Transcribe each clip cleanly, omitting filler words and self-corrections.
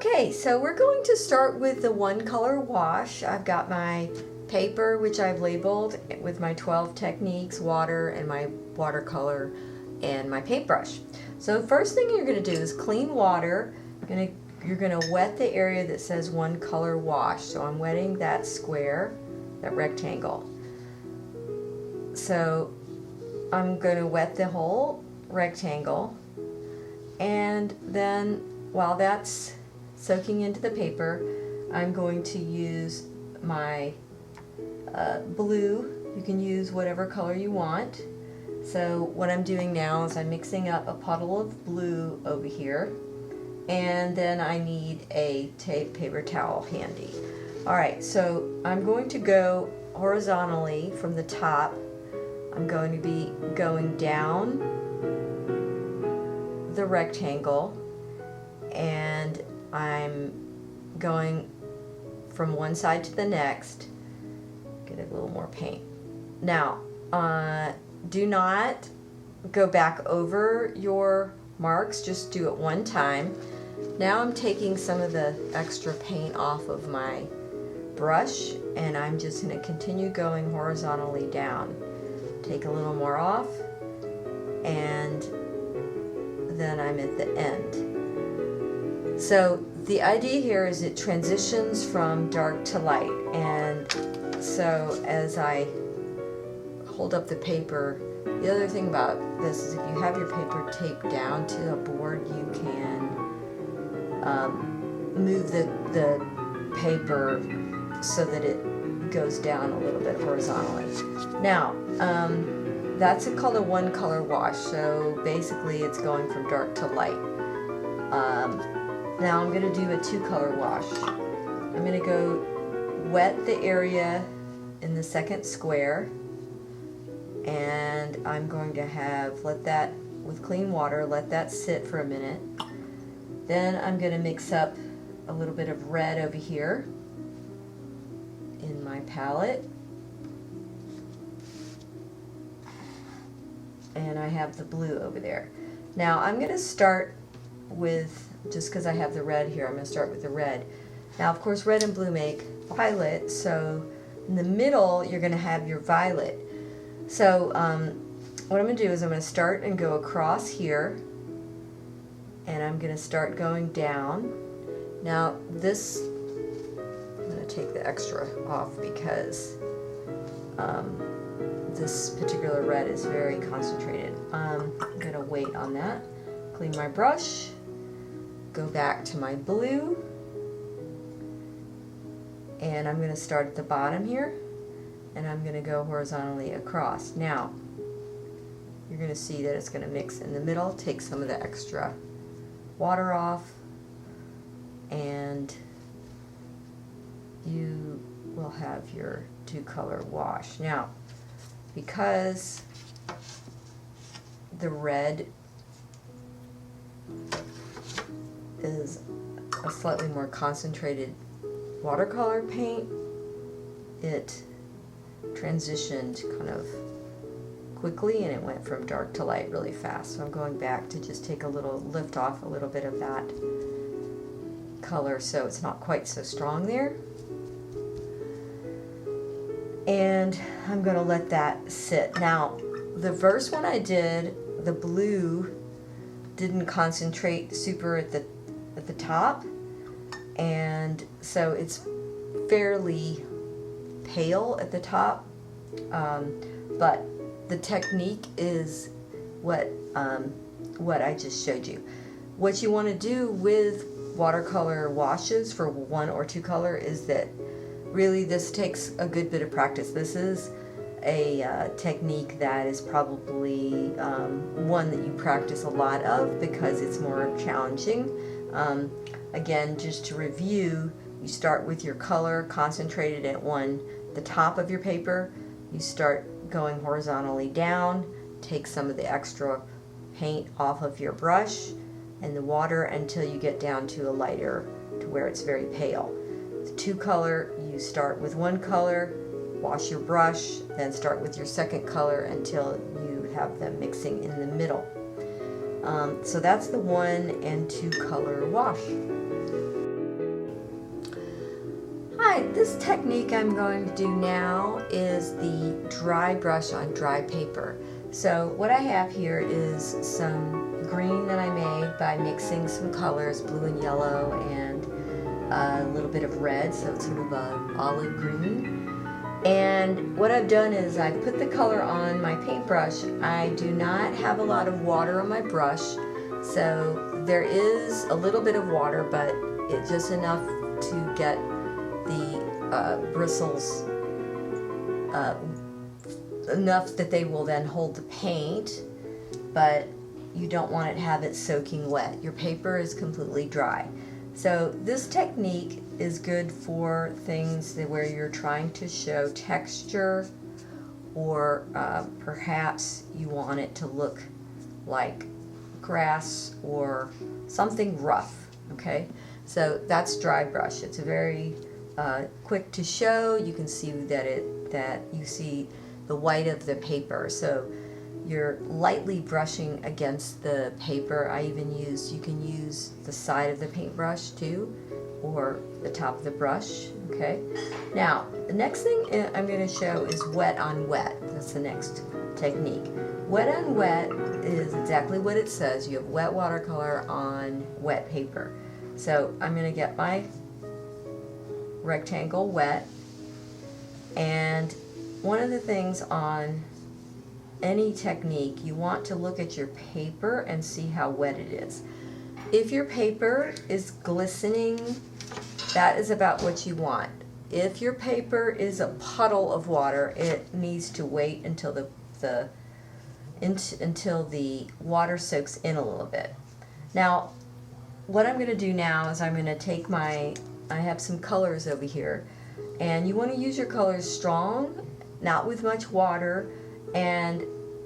Okay, so we're going to start with the one color wash. I've got my paper, which I've labeled with my 12 techniques, water, and my watercolor, and my paintbrush. So the first thing you're going to do is clean water. You're going to wet the area that says one color wash. So I'm wetting that square, that rectangle. So I'm going to wet the whole rectangle, and then while that's soaking into the paper, I'm going to use my blue. You can use whatever color you want. So what I'm doing now is I'm mixing up a puddle of blue over here, and then I need a paper towel handy. Alright, so I'm going to go horizontally from the top. I'm going to be going down the rectangle, and I'm going from one side to the next. Get a little more paint. Now, do not go back over your marks, just do it one time. Now I'm taking some of the extra paint off of my brush, and I'm just going to continue going horizontally down. Take a little more off, and then I'm at the end. So the idea here is it transitions from dark to light, and so as I hold up the paper, the other thing about this is if you have your paper taped down to a board, you can move the paper so that it goes down a little bit horizontally. Now, that's called a one color wash, so basically it's going from dark to light. Now I'm going to do a two color wash. I'm going to go wet the area in the second square, and I'm going to let that, with clean water, let that sit for a minute. Then I'm going to mix up a little bit of red over here in my palette, and I have the blue over there. Now I'm going to start with, just because I have the red here, I'm going to start with the red. Now of course red and blue make violet, so in the middle you're going to have your violet. So what I'm going to do is I'm going to start and go across here, and I'm going to start going down. Now this, I'm going to take the extra off because this particular red is very concentrated. I'm going to wait on that, clean my brush, go back to my blue, and I'm going to start at the bottom here, and I'm going to go horizontally across. Now you're going to see that it's going to mix in the middle, take some of the extra water off, and you will have your two color wash. Now, because the red is a slightly more concentrated watercolor paint, it transitioned kind of quickly, and it went from dark to light really fast. So I'm going back to just take a little, lift off a little bit of that color so it's not quite so strong there. And I'm going to let that sit. Now, the first one I did, the blue didn't concentrate super at the top, and so it's fairly pale at the top, but the technique is what I just showed you. What you want to do with watercolor washes for one or two color is that really this takes a good bit of practice. This is a technique that is probably one that you practice a lot of because it's more challenging. Again, just to review, you start with your color concentrated at the top of your paper. You start going horizontally down, take some of the extra paint off of your brush and the water until you get down to a lighter, to where it's very pale. The two color, you start with one color, wash your brush, then start with your second color until you have them mixing in the middle. So that's the 1 and 2 color wash. Alright, this technique I'm going to do now is the dry brush on dry paper. So what I have here is some green that I made by mixing some colors, blue and yellow, and a little bit of red, so it's sort of an olive green. And what I've done is I put the color on my paintbrush. I do not have a lot of water on my brush, so there is a little bit of water, but it's just enough to get the bristles enough that they will then hold the paint, but you don't want to have it soaking wet. Your paper is completely dry. So this technique is good for things where you're trying to show texture, or perhaps you want it to look like grass or something rough. Okay, so that's dry brush. It's a very quick to show. You can see that you see the white of the paper, so you're lightly brushing against the paper. You can use the side of the paintbrush too, or the top of the brush. Okay, now the next thing I'm going to show is wet on wet. That's the next technique. Wet on wet is exactly what it says. You have wet watercolor on wet paper. So I'm going to get my rectangle wet, and one of the things on any technique, you want to look at your paper and see how wet it is. If your paper is glistening, that is about what you want. If your paper is a puddle of water, it needs to wait until until the water soaks in a little bit. Now, what I'm going to do now is I'm going to take I have some colors over here, and you want to use your colors strong, not with much water, and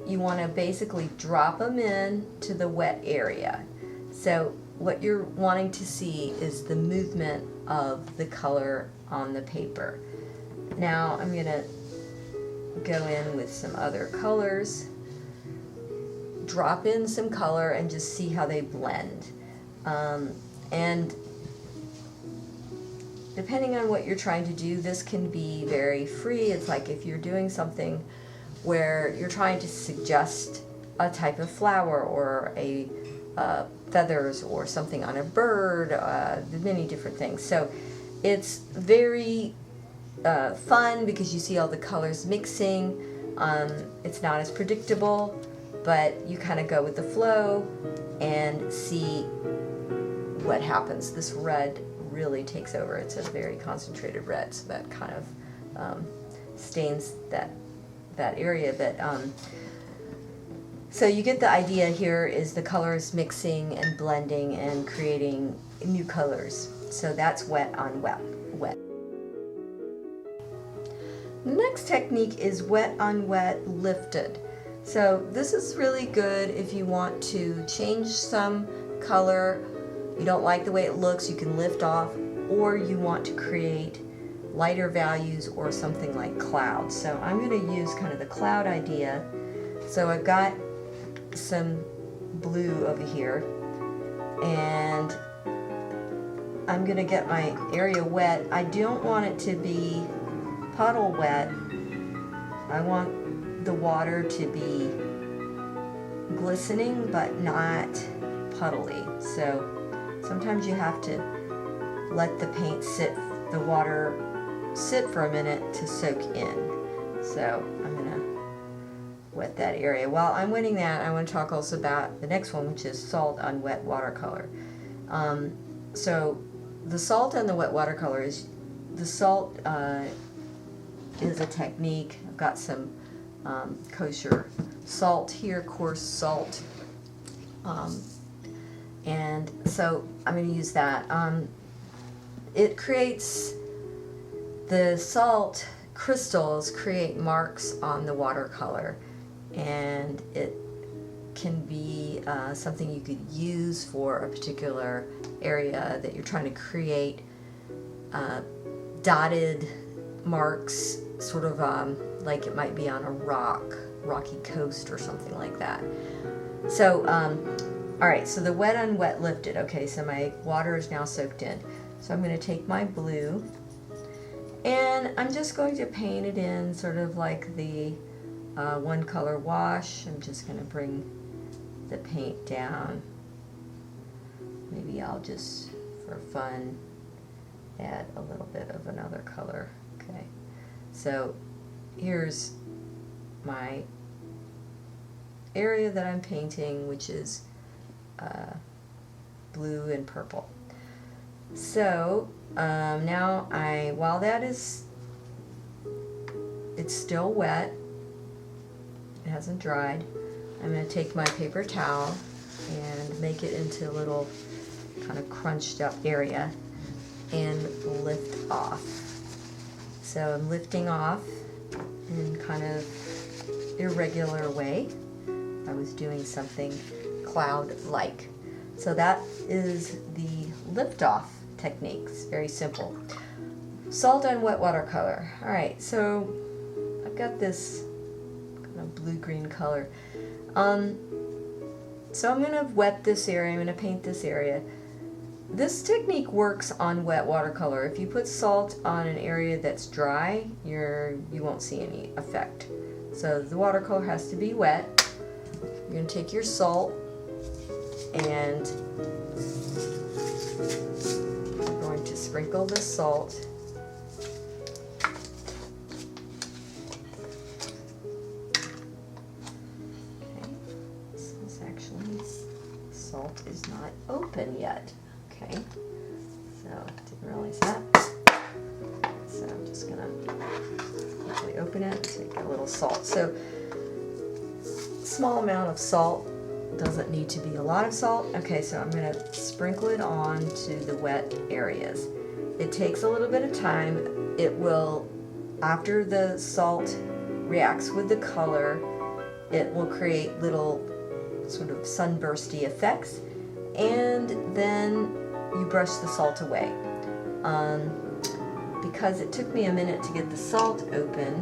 you want to basically drop them in to the wet area. So what you're wanting to see is the movement of the color on the paper. Now I'm going to go in with some other colors, drop in some color, and just see how they blend. And depending on what you're trying to do, this can be very free. It's like if you're doing something where you're trying to suggest a type of flower or a feathers or something on a bird, many different things. So it's very fun because you see all the colors mixing. It's not as predictable, but you kind of go with the flow and see what happens. This red really takes over. It's a very concentrated red, so that kind of stains that area. But so you get the idea. Here is the colors mixing and blending and creating new colors. So that's wet on wet. The next technique is wet on wet lifted. So this is really good if you want to change some color, you don't like the way it looks, you can lift off, or you want to create lighter values or something like clouds. So I'm going to use kind of the cloud idea. So I've got some blue over here, and I'm going to get my area wet. I don't want it to be puddle wet. I want the water to be glistening but not puddly. So sometimes you have to let the paint the water sit for a minute to soak in. So I'm going to wet that area. While I'm wetting that, I want to talk also about the next one, which is salt on wet watercolor. So the salt on the wet watercolor is, the salt is a technique. I've got some kosher salt here, coarse salt. And so I'm going to use that. It creates, the salt crystals create marks on the watercolor, and it can be something you could use for a particular area that you're trying to create dotted marks, sort of like it might be on a rocky coast or something like that. So alright, so the wet on wet lifted. Okay, so my water is now soaked in. So I'm going to take my blue And I'm just going to paint it in sort of like the one color wash. I'm just going to bring the paint down. Maybe I'll just, for fun, add a little bit of another color. Okay, so here's my area that I'm painting, which is blue and purple. So now while that is, it's still wet, it hasn't dried, I'm going to take my paper towel and make it into a little kind of crunched up area and lift off. So I'm lifting off in kind of irregular way. I was doing something cloud-like. So that is the lift-off techniques. Very simple. Salt and wet watercolor. All right, so I've got this kind of blue-green color. So I'm going to wet this area. I'm going to paint this area. This technique works on wet watercolor. If you put salt on an area that's dry, you won't see any effect. So the watercolor has to be wet. You're going to take your salt and you're going to sprinkle the salt. Okay, this is actually, salt is not open yet. Okay, so didn't realize that. So I'm just gonna quickly open it and take a little salt. So small amount of salt, doesn't need to be a lot of salt. Okay, so I'm gonna sprinkle it on to the wet areas. It takes a little bit of time. It will, after the salt reacts with the color, it will create little sort of sunbursty effects, and then you brush the salt away. Because it took me a minute to get the salt open,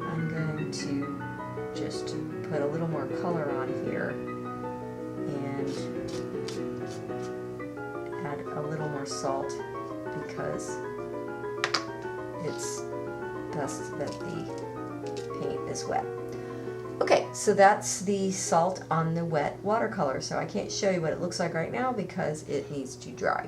I'm going to just put a little more color on here and add a little more salt because it's best that the paint is wet. Okay, so that's the salt on the wet watercolor. So I can't show you what it looks like right now because it needs to dry.